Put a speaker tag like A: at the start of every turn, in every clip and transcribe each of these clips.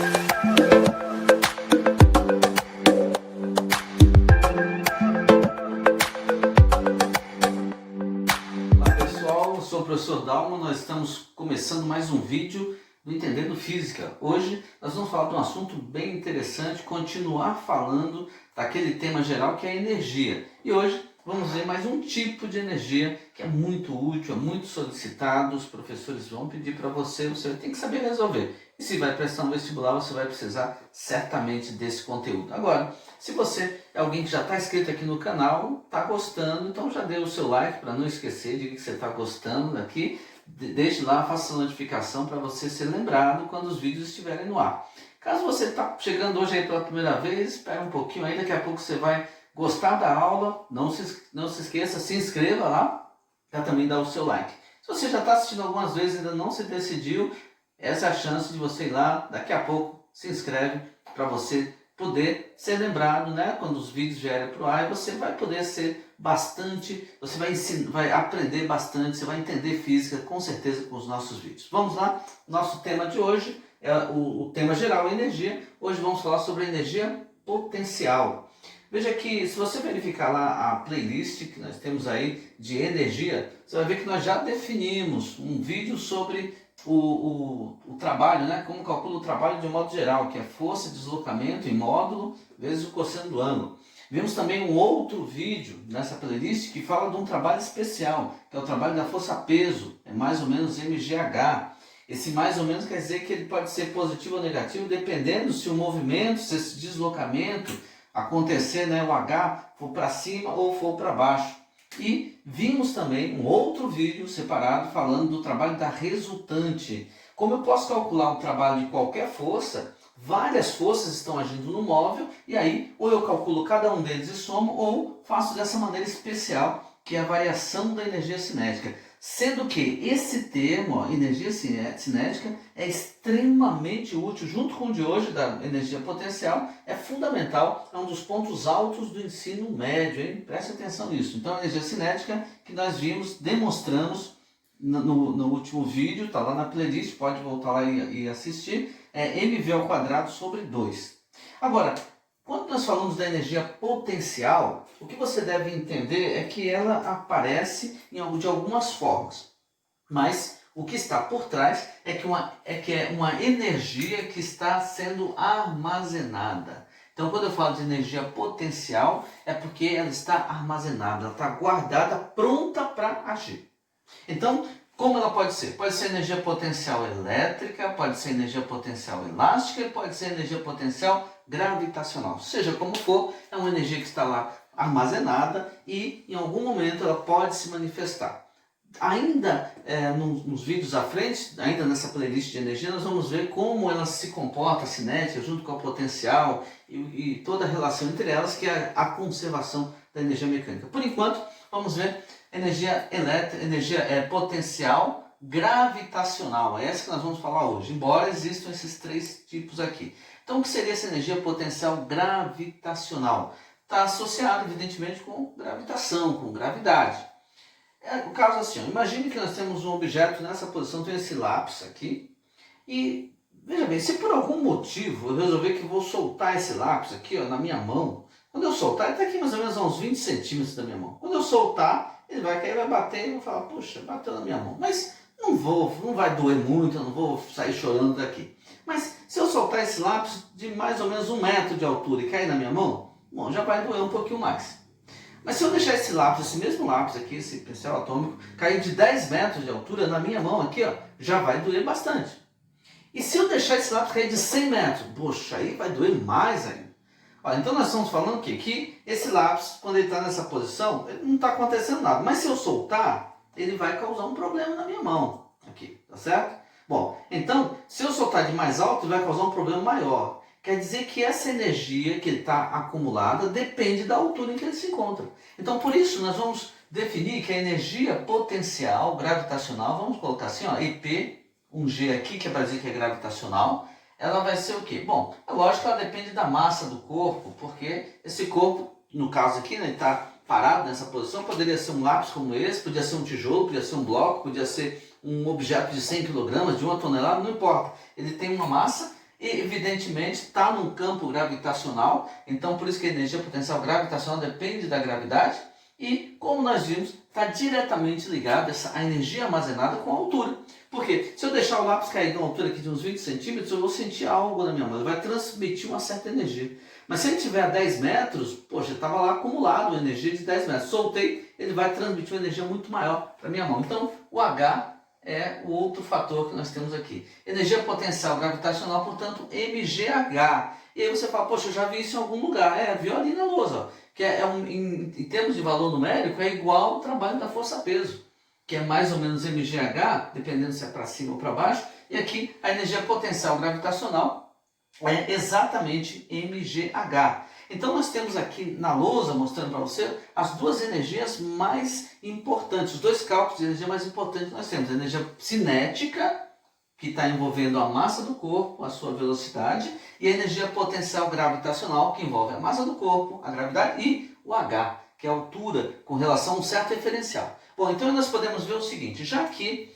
A: Olá pessoal, eu sou o professor Dalmo, nós estamos começando mais um vídeo do Entendendo Física. Hoje nós vamos falar de um assunto bem interessante, continuar falando daquele tema geral que é a energia. E hoje vamos ver mais um tipo de energia que é muito útil, é muito solicitado, os professores vão pedir para você, você tem que saber resolver. E se vai prestar um vestibular, você vai precisar certamente desse conteúdo. Agora, se você é alguém que já está inscrito aqui no canal, está gostando, então já dê o seu like para não esquecer, diga que você está gostando daqui, deixe lá, faça a notificação para você ser lembrado quando os vídeos estiverem no ar. Caso você está chegando hoje aí pela primeira vez, espera um pouquinho aí, daqui a pouco você vai gostar da aula, não se esqueça, se inscreva lá, para também dar o seu like. Se você já está assistindo algumas vezes e ainda não se decidiu, essa é a chance de você ir lá, daqui a pouco se inscreve para você poder ser lembrado, né? Quando os vídeos vierem para o ar, você vai poder ser bastante, você vai aprender bastante, você vai entender física com certeza com os nossos vídeos. Vamos lá, nosso tema de hoje é o tema geral, energia. Hoje vamos falar sobre a energia potencial. Veja que se você verificar lá a playlist que nós temos aí de energia, você vai ver que nós já definimos um vídeo sobre o trabalho, né? Como calcula o trabalho de um modo geral, que é força, deslocamento em módulo vezes o cosseno do ângulo. Vimos também um outro vídeo nessa playlist que fala de um trabalho especial, que é o trabalho da força-peso, é mais ou menos MGH. Esse mais ou menos quer dizer que ele pode ser positivo ou negativo, dependendo se o movimento, se esse deslocamento acontecer, né, o H for para cima ou for para baixo. E vimos também um outro vídeo separado falando do trabalho da resultante. Como eu posso calcular o trabalho de qualquer força, várias forças estão agindo no móvel, e aí ou eu calculo cada um deles e somo, ou faço dessa maneira especial, que é a variação da energia cinética. Sendo que esse termo, ó, energia cinética, é extremamente útil, junto com o de hoje, da energia potencial, é fundamental, é um dos pontos altos do ensino médio, hein? Preste atenção nisso. Então, a energia cinética que nós vimos, demonstramos no último vídeo, está lá na playlist, pode voltar lá e assistir, é mv ao quadrado sobre 2. Agora, quando nós falamos da energia potencial, o que você deve entender é que ela aparece de algumas formas, mas o que está por trás é que é uma energia que está sendo armazenada. Então, quando eu falo de energia potencial, é porque ela está armazenada, ela está guardada, pronta para agir. Então, como ela pode ser? Pode ser energia potencial elétrica, pode ser energia potencial elástica e pode ser energia potencial gravitacional. Seja como for, é uma energia que está lá armazenada e em algum momento ela pode se manifestar. Ainda nos vídeos à frente, ainda nessa playlist de energia, nós vamos ver como ela se comporta, a cinética, junto com a potencial e toda a relação entre elas, que é a conservação da energia mecânica. Por enquanto, vamos ver energia elétrica, energia potencial gravitacional. É essa que nós vamos falar hoje, embora existam esses três tipos aqui. Então, o que seria essa energia potencial gravitacional? Está associado, evidentemente, com gravitação, com gravidade. O caso assim, ó, imagine que nós temos um objeto nessa posição, tem esse lápis aqui, e veja bem, se por algum motivo eu resolver que vou soltar esse lápis aqui, ó, na minha mão, quando eu soltar, ele está aqui mais ou menos a uns 20 centímetros da minha mão. Quando eu soltar, ele vai cair, vai bater e eu vou falar, puxa, bateu na minha mão. Mas não vai doer muito, eu não vou sair chorando daqui. Mas se eu soltar esse lápis de mais ou menos 1 metro de altura e cair na minha mão, bom, já vai doer um pouquinho mais. Mas se eu deixar esse lápis, esse mesmo lápis aqui, esse pincel atômico, cair de 10 metros de altura na minha mão aqui, ó, já vai doer bastante. E se eu deixar esse lápis cair de 100 metros, poxa, aí vai doer mais ainda. Olha, então nós estamos falando o quê? Que esse lápis, quando ele está nessa posição, ele não está acontecendo nada. Mas se eu soltar, ele vai causar um problema na minha mão. Aqui, tá certo? Bom, então, se eu soltar de mais alto, ele vai causar um problema maior. Quer dizer que essa energia que está acumulada depende da altura em que ele se encontra. Então, por isso, nós vamos definir que a energia potencial gravitacional, vamos colocar assim, ó, EP, um G aqui, que é para dizer que é gravitacional, ela vai ser o quê? Bom, é lógico que ela depende da massa do corpo, porque esse corpo, no caso aqui, né, ele está parado nessa posição, poderia ser um lápis como esse, podia ser um tijolo, podia ser um bloco, podia ser um objeto de 100 kg, de 1 tonelada, não importa. Ele tem uma massa E, evidentemente, está num campo gravitacional, então por isso que a energia potencial gravitacional depende da gravidade. E, como nós vimos, está diretamente ligada a energia armazenada com a altura. Porque se eu deixar o lápis cair de uma altura aqui de uns 20 centímetros, eu vou sentir algo na minha mão, ele vai transmitir uma certa energia. Mas se ele estiver a 10 metros, poxa, estava lá acumulado energia de 10 metros. Soltei, ele vai transmitir uma energia muito maior para a minha mão. Então, o H é o outro fator que nós temos aqui. Energia potencial gravitacional, portanto, mgh. E aí você fala, poxa, eu já vi isso em algum lugar. Viu ali na lousa, ó, que em termos de valor numérico, é igual ao trabalho da força-peso, que é mais ou menos mgh, dependendo se é para cima ou para baixo. E aqui, a energia potencial gravitacional é exatamente mgh. Então nós temos aqui na lousa, mostrando para você, as duas energias mais importantes, os dois cálculos de energia mais importantes que nós temos. A energia cinética, que está envolvendo a massa do corpo, a sua velocidade, e a energia potencial gravitacional, que envolve a massa do corpo, a gravidade e o H, que é a altura com relação a um certo referencial. Bom, então nós podemos ver o seguinte, já que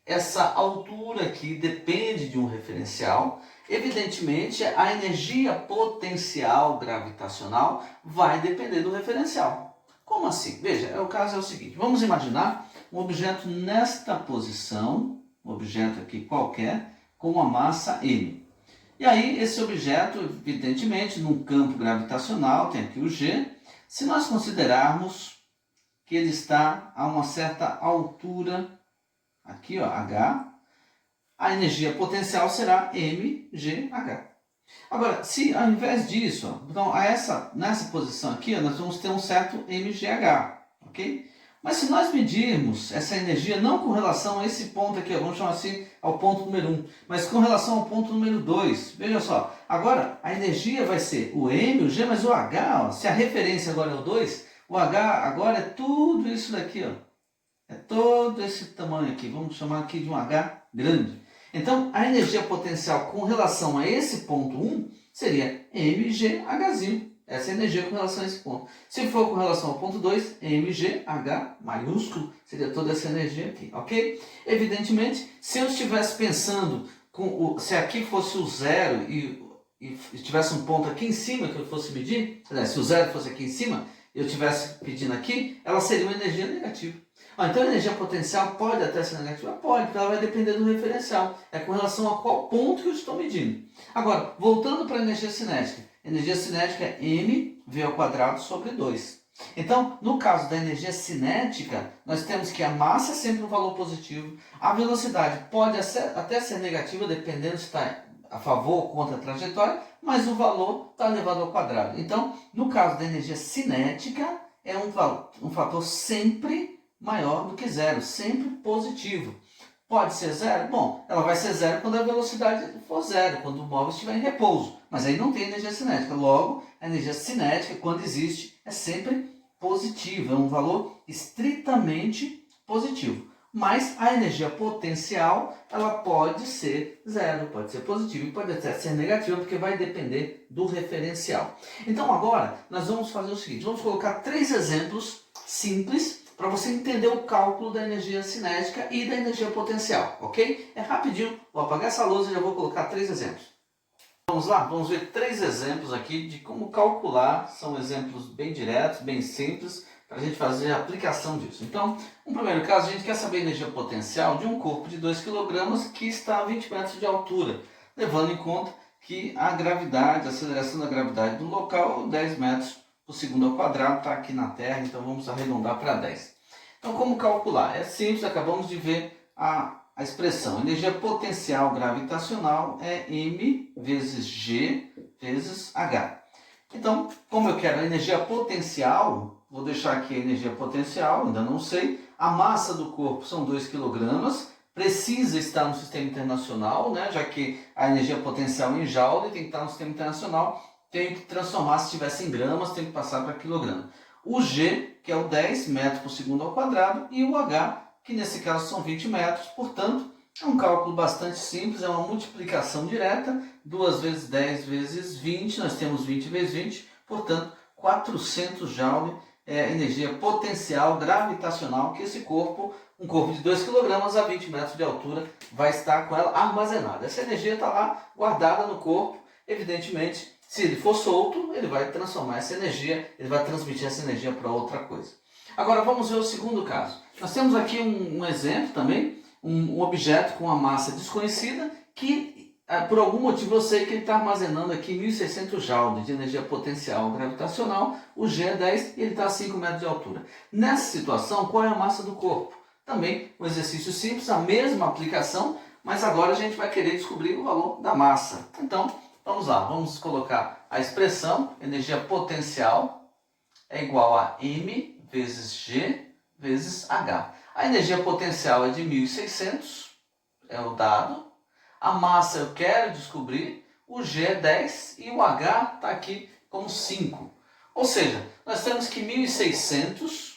A: essa altura aqui depende de um referencial, evidentemente a energia potencial gravitacional vai depender do referencial. Como assim? Veja, o caso é o seguinte, vamos imaginar um objeto nesta posição, um objeto aqui qualquer, com uma massa m. E aí esse objeto, evidentemente, num campo gravitacional, tem aqui o G, se nós considerarmos que ele está a uma certa altura, aqui ó, H, a energia potencial será mgh. Agora, se ao invés disso, ó, então nessa posição aqui, ó, nós vamos ter um certo mgh, ok? Mas se nós medirmos essa energia não com relação a esse ponto aqui, ó, vamos chamar assim ao ponto número 1, mas com relação ao ponto número 2, veja só, agora a energia vai ser o m, o g, mas o h, ó, se a referência agora é o 2, o h agora é tudo isso daqui, ó. É todo esse tamanho aqui, vamos chamar aqui de um H grande. Então, a energia potencial com relação a esse ponto 1 seria mgh. Essa é a energia com relação a esse ponto. Se for com relação ao ponto 2, mgh maiúsculo, seria toda essa energia aqui, ok? Evidentemente, se eu estivesse pensando, se aqui fosse o zero e tivesse um ponto aqui em cima que eu fosse medir, se o zero fosse aqui em cima, eu estivesse pedindo aqui, ela seria uma energia negativa. Então a energia potencial pode até ser negativa? Pode, porque ela vai depender do referencial. É com relação a qual ponto que eu estou medindo. Agora, voltando para a energia cinética. Energia cinética é mv² sobre 2. Então, no caso da energia cinética, nós temos que a massa é sempre um valor positivo. A velocidade pode até ser negativa, dependendo se está a favor ou contra a trajetória, mas o valor está elevado ao quadrado. Então, no caso da energia cinética, é um fator sempre maior do que zero, sempre positivo. Pode ser zero? Bom, ela vai ser zero quando a velocidade for zero, quando o móvel estiver em repouso. Mas aí não tem energia cinética. Logo, a energia cinética, quando existe, é sempre positiva. É um valor estritamente positivo. Mas a energia potencial, ela pode ser zero, pode ser positiva e pode até ser negativa, porque vai depender do referencial. Então agora, nós vamos fazer o seguinte, vamos colocar 3 exemplos simples para você entender o cálculo da energia cinética e da energia potencial, ok? É rapidinho, vou apagar essa lousa e já vou colocar 3 exemplos. Vamos lá, vamos ver 3 exemplos aqui de como calcular, são exemplos bem diretos, bem simples, para a gente fazer a aplicação disso. Então, no primeiro caso, a gente quer saber a energia potencial de um corpo de 2 kg que está a 20 metros de altura, levando em conta que a gravidade, a aceleração da gravidade do local, 10 metros por segundo ao quadrado, está aqui na Terra, então vamos arredondar para 10. Então, como calcular? É simples, acabamos de ver a expressão. Energia potencial gravitacional é m vezes g vezes h. Então, como eu quero a energia potencial, vou deixar aqui a energia potencial, ainda não sei. A massa do corpo são 2 kg, precisa estar no sistema internacional, né? Já que a energia potencial em joule tem que estar no sistema internacional, tenho que transformar, se estivesse em gramas, tenho que passar para quilograma. O G, que é o 10 metros por segundo ao quadrado, e o H, que nesse caso são 20 metros, portanto, é um cálculo bastante simples, é uma multiplicação direta, 2 vezes 10 vezes 20, nós temos 20 vezes 20, portanto, 400 joule é a energia potencial gravitacional que esse corpo, um corpo de 2 kg a 20 metros de altura, vai estar com ela armazenada. Essa energia está lá guardada no corpo. Evidentemente, se ele for solto, ele vai transformar essa energia, ele vai transmitir essa energia para outra coisa. Agora vamos ver o segundo caso. Nós temos aqui um exemplo também, um objeto com uma massa desconhecida que por algum motivo eu sei que ele está armazenando aqui 1.600 joules de energia potencial gravitacional, o G é 10 e ele está a 5 metros de altura. Nessa situação, qual é a massa do corpo? Também um exercício simples, a mesma aplicação, mas agora a gente vai querer descobrir o valor da massa. Então, vamos lá, vamos colocar a expressão energia potencial é igual a M vezes G vezes H. A energia potencial é de 1.600, é o dado. A massa eu quero descobrir, o G é 10 e o H está aqui como 5. Ou seja, nós temos que 1.600,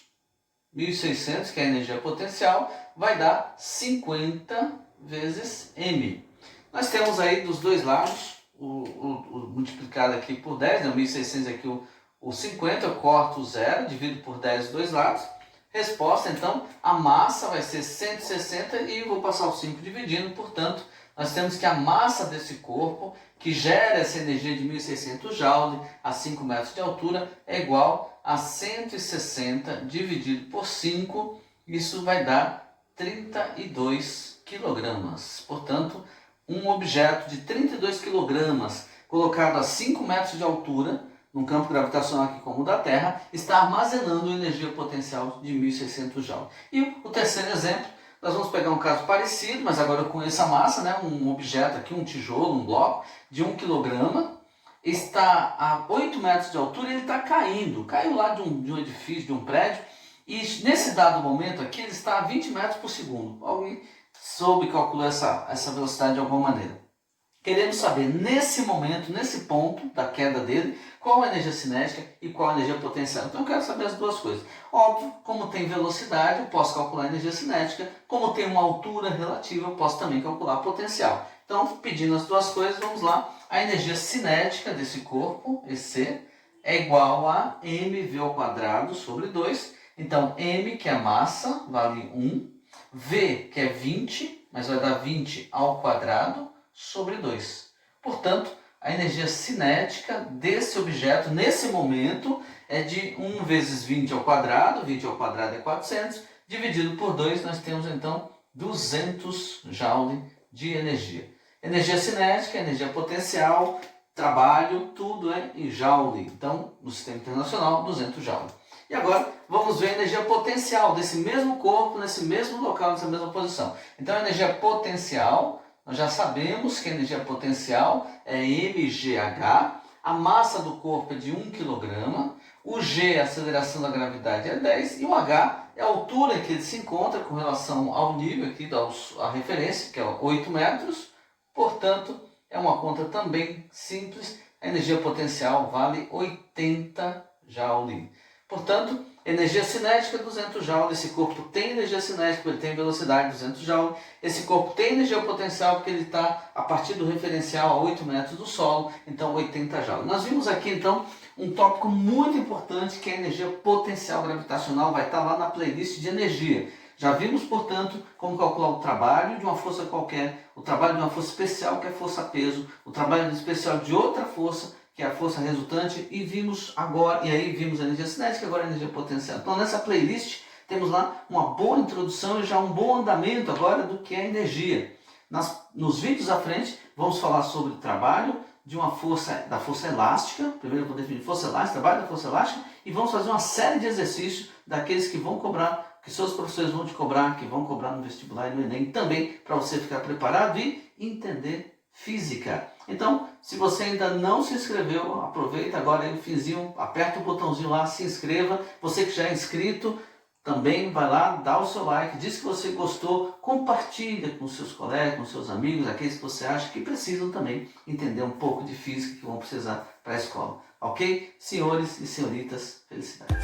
A: que é a energia potencial, vai dar 50 vezes M. Nós temos aí dos dois lados, o multiplicado aqui por 10, né? 1.600 aqui o 50, eu corto o 0, divido por 10 dos dois lados. Resposta, então, a massa vai ser 160 e eu vou passar o 5 dividindo, portanto, nós temos que a massa desse corpo, que gera essa energia de 1.600 joules a 5 metros de altura, é igual a 160 dividido por 5, isso vai dar 32 quilogramas. Portanto, um objeto de 32 quilogramas colocado a 5 metros de altura, num campo gravitacional aqui como o da Terra, está armazenando energia potencial de 1.600 joules. E o terceiro exemplo, nós vamos pegar um caso parecido, mas agora com essa massa, né? Um objeto aqui, um tijolo, um bloco de 1 kg, está a 8 metros de altura e ele está caindo. Caiu lá de um edifício, de um prédio, e nesse dado momento aqui ele está a 20 metros por segundo. Alguém soube calcular essa velocidade de alguma maneira. Queremos saber, nesse momento, nesse ponto da queda dele, qual a energia cinética e qual a energia potencial. Então eu quero saber as duas coisas. Óbvio, como tem velocidade, eu posso calcular a energia cinética. Como tem uma altura relativa, eu posso também calcular a potencial. Então, pedindo as duas coisas, vamos lá. A energia cinética desse corpo, EC, é igual a mv² sobre 2. Então, m, que é a massa, vale 1. V, que é 20, mas vai dar 20 ao quadrado, sobre 2. Portanto, a energia cinética desse objeto, nesse momento, é de 1 vezes 20 ao quadrado, 20 ao quadrado é 400, dividido por 2, nós temos então 200 joules de energia. Energia cinética, energia potencial, trabalho, tudo é em joule. Então, no sistema internacional, 200 joules. E agora, vamos ver a energia potencial desse mesmo corpo, nesse mesmo local, nessa mesma posição. Então, a energia potencial, nós já sabemos que a energia potencial é mgh, a massa do corpo é de 1 kg, o g, a aceleração da gravidade, é 10, e o h é a altura em que ele se encontra com relação ao nível, aqui, a referência, que é 8 metros, portanto, é uma conta também simples, a energia potencial vale 80 joules. Portanto, energia cinética 200 joules, esse corpo tem energia cinética, ele tem velocidade 200 joules, esse corpo tem energia potencial porque ele está a partir do referencial a 8 metros do solo, então 80 joules. Nós vimos aqui então um tópico muito importante que é a energia potencial gravitacional, vai estar lá na playlist de energia. Já vimos, portanto, como calcular o trabalho de uma força qualquer, o trabalho de uma força especial que é força-peso, o trabalho especial de outra força, que é a força resultante, e vimos agora, e aí vimos a energia cinética, agora a energia potencial. Então nessa playlist temos lá uma boa introdução e já um bom andamento agora do que é energia. Nos vídeos à frente vamos falar sobre o trabalho de uma força, da força elástica, primeiro eu vou definir força elástica, trabalho da força elástica, e vamos fazer uma série de exercícios daqueles que vão cobrar, que seus professores vão te cobrar, que vão cobrar no vestibular e no Enem também, para você ficar preparado e entender física. Então, se você ainda não se inscreveu, aproveita agora aí o finzinho, aperta o botãozinho lá, se inscreva. Você que já é inscrito, também vai lá, dá o seu like, diz que você gostou, compartilha com seus colegas, com seus amigos, aqueles que você acha que precisam também entender um pouco de física, que vão precisar para a escola. Ok? Senhores e senhoritas, felicidades!